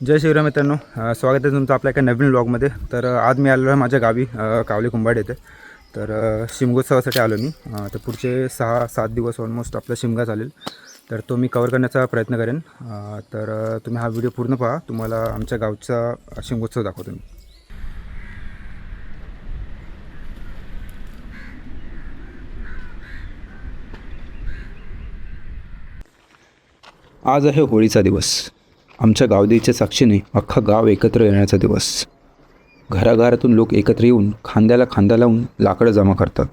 जय शिवराम मित्रांनो, स्वागत आहे तुमचं आपल्या एका नवीन व्लॉगमध्ये. तर आज मी आलेलो आहे माझ्या गावी कावले कुंभाड येथे. तर शिमगोत्सवासाठी आलो मी. तर पुढचे 6-7 दिवस ऑलमोस्ट आपला शिमगा चालेल, तर तो मी कवर करण्याचा प्रयत्न करेन. तर तुम्ही हा व्हिडिओ पूर्ण पहा, तुम्हाला आमच्या गावचा शिमगोत्सव दाखवतो मी. आज आहे होळीचा दिवस. आमच्या गावदेवीच्या साक्षीने अख्खा गाव एकत्र येण्याचा दिवस. घराघरातून लोक एकत्र येऊन खांद्याला खांदा लावून लाकडं जमा करतात.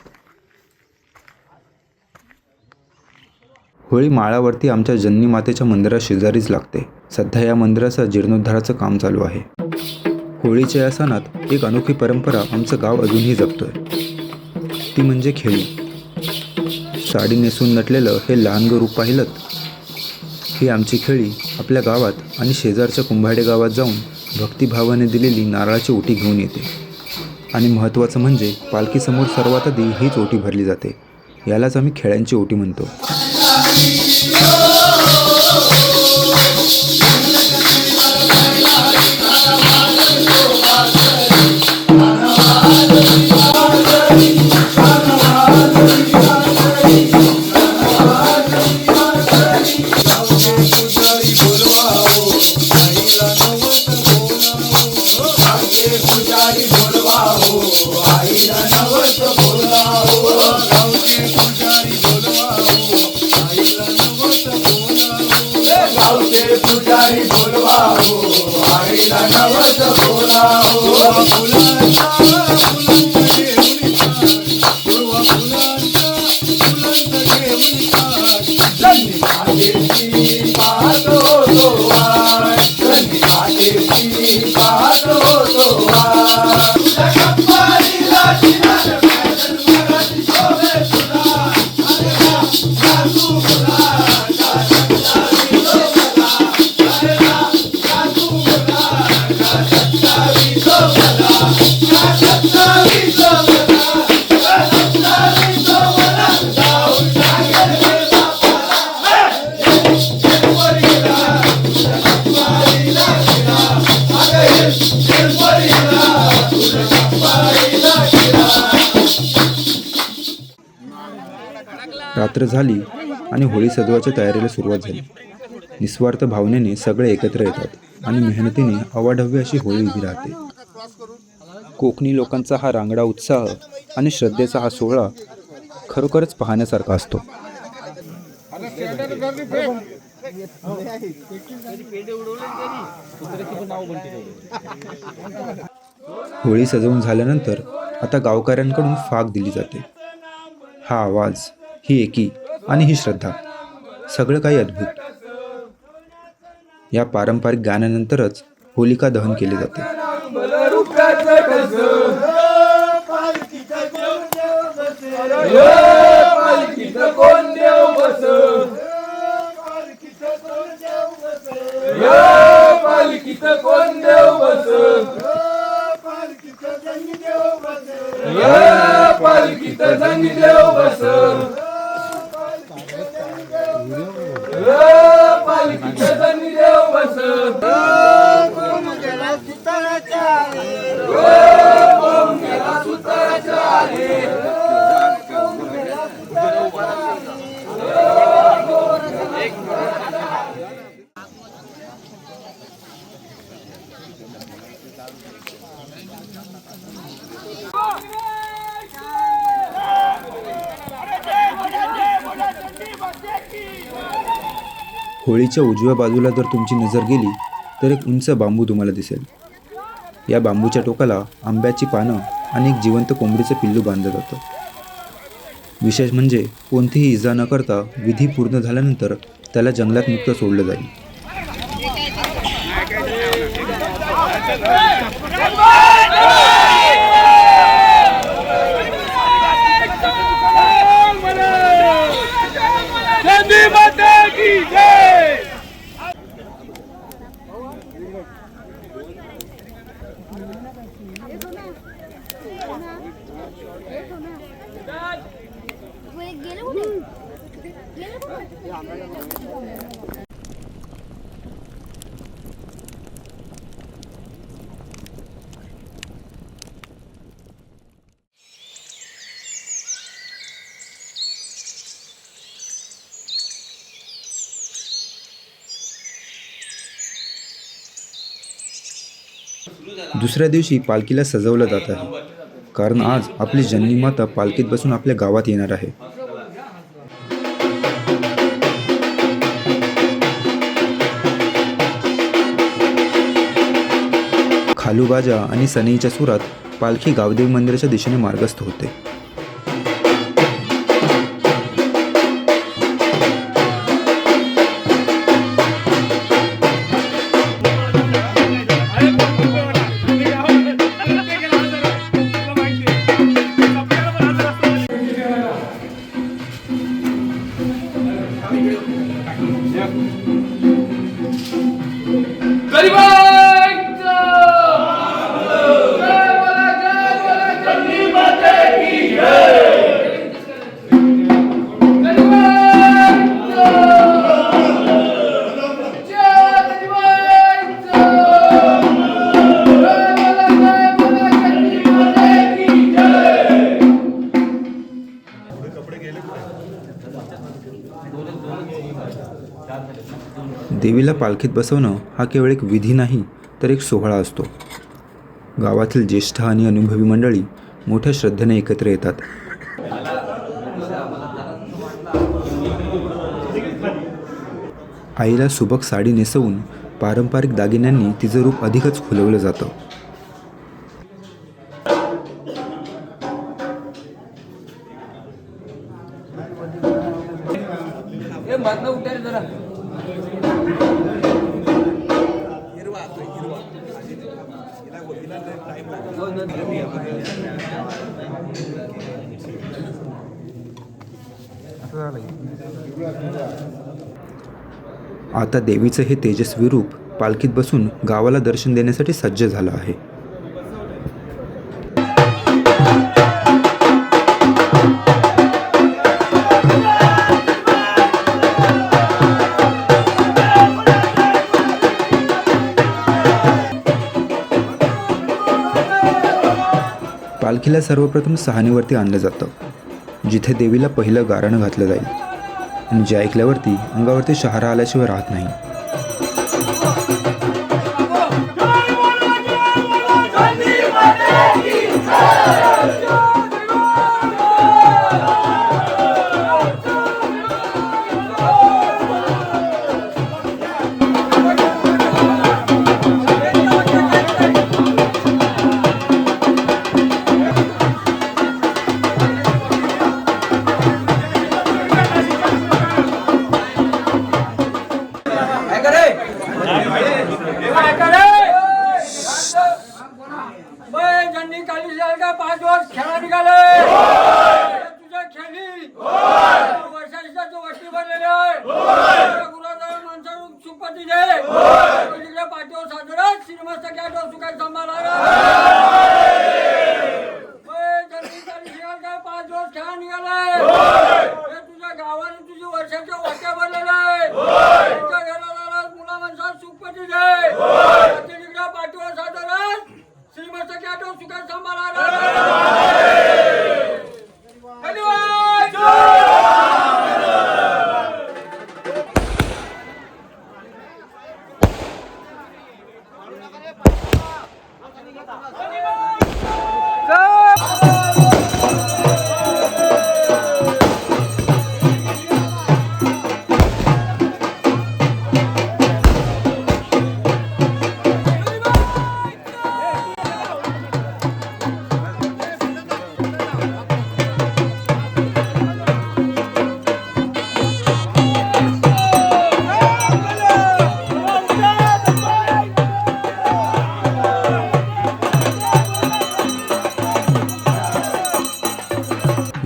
होळी माळावरती आमच्या जननी मातेच्या मंदिरा शेजारीच लागते. सध्या या मंदिराचं जीर्णोद्धाराचं काम चालू आहे. होळीच्या या सणात एक अनोखी परंपरा आमचं गाव अजूनही जपतोय, ती म्हणजे खेळी. साडी नेसून नटलेलं हे लहानगं रूप पाहिलं. ही आमची खेळी आपल्या गावात आणि शेजारच्या कुंभाडे गावात जाऊन भक्तिभावाने दिलेली नारळाची ओटी घेऊन येते. आणि महत्त्वाचं म्हणजे पालखीसमोर सर्वात आधी हीच ओटी भरली जाते. यालाच आम्ही खेळ्यांची ओटी म्हणतो. रात्र झाली आणि होळी सजवायच्या तयारीला सुरुवात झाली. निस्वार्थ भावनेने सगळे एकत्र येतात आणि मेहनतीने अवाढव्य अशी होळी उभी राहते. कोकणी लोकांचा हा रांगडा उत्साह आणि श्रद्धेचा हा सोहळा खरोखरच पाहण्यासारखा असतो. होळी सजवून झाल्यानंतर आता गावकऱ्यांकडून फाक दिली जाते. हा आवाज, ही एकी आणि ही श्रद्धा, सगळं काही अद्भुत. या पारंपरिक गाण्यानंतरच होलिका दहन केले जाते. होळीच्या उजव्या बाजूला जर तुमची नजर गेली तर एक उंच बांबू तुम्हाला दिसेल. या बांबूच्या टोकाला आंब्याची पानं आणि एक जिवंत कोंबडीचं पिल्लू बांधलं जातं. विशेष म्हणजे कोणतीही इजा न करता विधी पूर्ण झाल्यानंतर त्याला जंगलात मुक्त सोडलं जाईल. दुसऱ्या दिवशी पालखीला सजवलं जात आहे, कारण आज आपली जननी माता पालखीत बसून आपल्या गावात येणार आहे. खालूबाजा आणि सनईच्या सुरात पालखी गावदेवी मंदिराच्या दिशेने मार्गस्थ होते. देवीला पालखीत बसवणं हा केवळ एक विधी नाही, तर एक सोहळा असतो. गावातील ज्येष्ठ आणि अनुभवी मंडळी मोठ्या श्रद्धेने एकत्र येतात. आईला सुबक साडी नेसवून पारंपरिक दागिन्यांनी तिचं रूप अधिकच खुलवलं जातं. आता देवीचं हे तेजस्वी रूप पालखीत बसून गावाला दर्शन देण्यासाठी सज्ज झालं आहे. पालखीला सर्वप्रथम सहानेवरती आणलं जातं, जिथे देवीला पहिलं गारणं घातलं जाईल आणि जे ऐकल्यावरती अंगावरती शहारा आल्याशिवाय राहत नाही.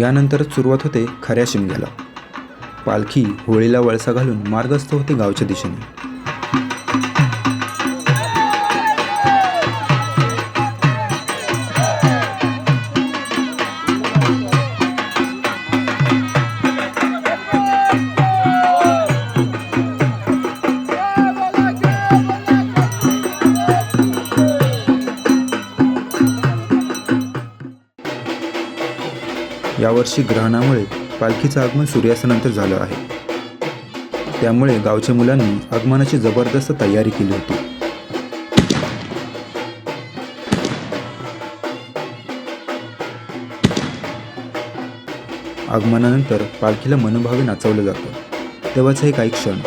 यानंतरच सुरुवात होते खऱ्या शिमग्याला. पालखी होळीला वळसा घालून मार्गस्थ होते गावच्या दिशेने. यावर्षी ग्रहणामुळे पालखीचं आगमन सूर्यास्तानंतर झालं आहे. त्यामुळे गावच्या मुलांनी आगमनाची जबरदस्त तयारी केली होती. आगमनानंतर पालखीला मनोभावे नाचवलं जातं. तेव्हाच हे काही क्षण.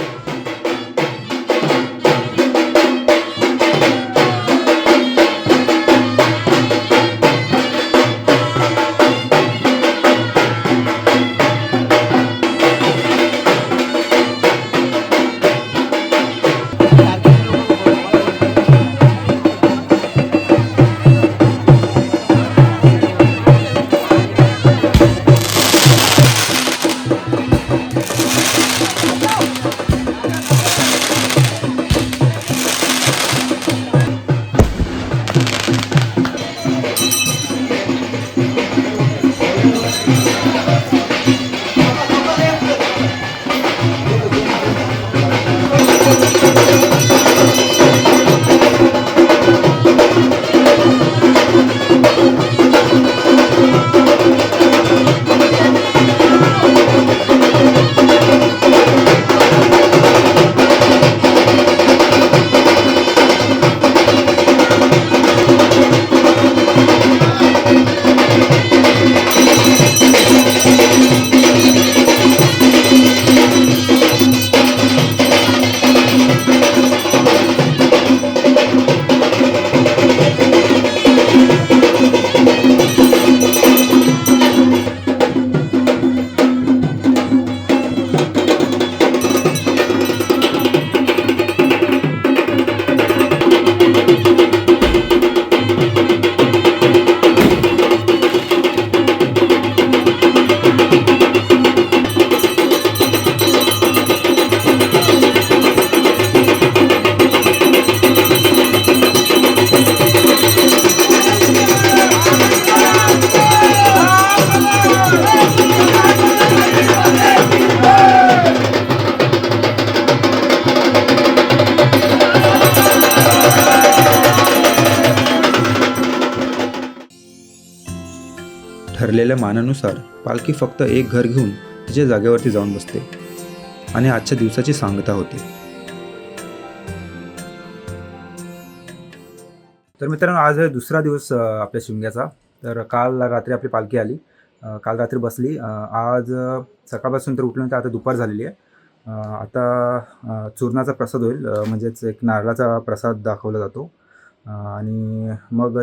ठरलेल्या मानानुसार पालखी फक्त एक घर घेऊन तिच्या जागेवरती जाऊन बसते आणि आजच्या दिवसाची सांगता होते. तर मित्रांनो, आज आहे दुसरा दिवस आपल्या शिमग्याचा. तर काल रात्री आपली पालखी आली, काल रात्री बसली. आज सकाळपासून तर उठल्यानंतर आता दुपार झालेली आहे. आता चूर्णाचा प्रसाद होईल, म्हणजेच एक नारळाचा प्रसाद दाखवला जातो. आणि मग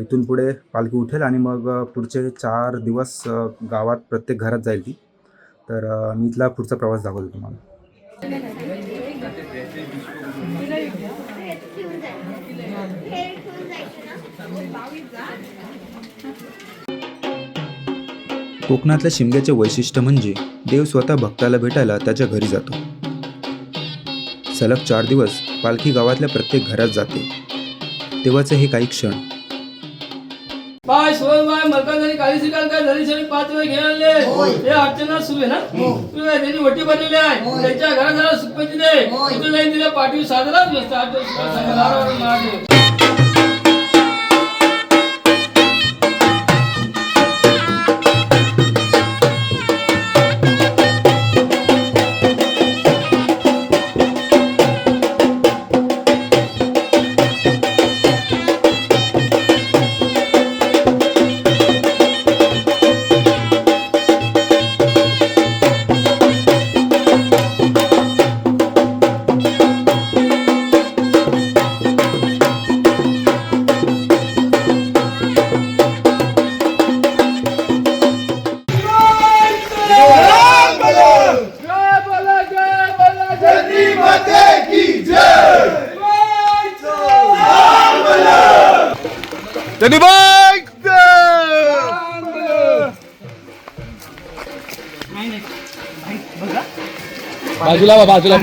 इथून पुढे पालखी उठेल आणि मग पुढचे 4 दिवस गावात प्रत्येक घरात जाईल ती. तर मी इथला पुढचा प्रवास दाखवतो तुम्हाला. कोकणातल्या शिमग्याचे वैशिष्ट्य म्हणजे देव स्वतः भक्ताला भेटायला त्याच्या घरी जातो. सलग 4 दिवस पालखी गावातल्या प्रत्येक घरात जाते. तेव्हाचे हे काही क्षण. पाय सोय बाय मलका जरी काळी शिकाल काय जरी शरी 5 वेळ घेऊन हे अर्चना सुवे ना तू त्यांनी वटी भरलेली आहे. त्यांच्या घरात जरा सुपती दे तू जाईन तिला पाठवी साजराच नसतात. बाजूला बाजूला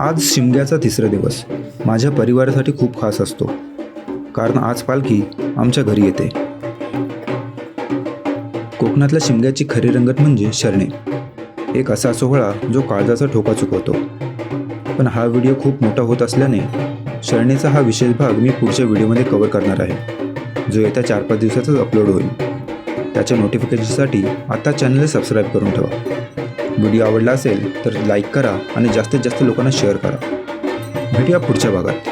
आज शिमग्याचा तिसरा दिवस माझ्या परिवारासाठी खूप खास असतो, कारण आज पालखी आमच्या घरी येते. कोकणातल्या शिमग्याची खरी रंगत म्हणजे शरणे, एक असा सोहळा जो काळजाचा ठोका चुकवतो. पण हा व्हिडिओ खूप मोठा होत असल्याने शरणेचा हा विशेष भाग मी पुढच्या व्हिडिओमध्ये कव्हर करणार आहे, जो येत्या 4-5 दिवसातच अपलोड होईल. त्याच्या नोटिफिकेशनसाठी आता चॅनलला सबस्क्राईब करून ठेवा. व्हिडिओ आवडला असेल तर लाईक करा आणि जास्तीत जास्त लोकांना शेअर करा. भेटूया पुढच्या भागात.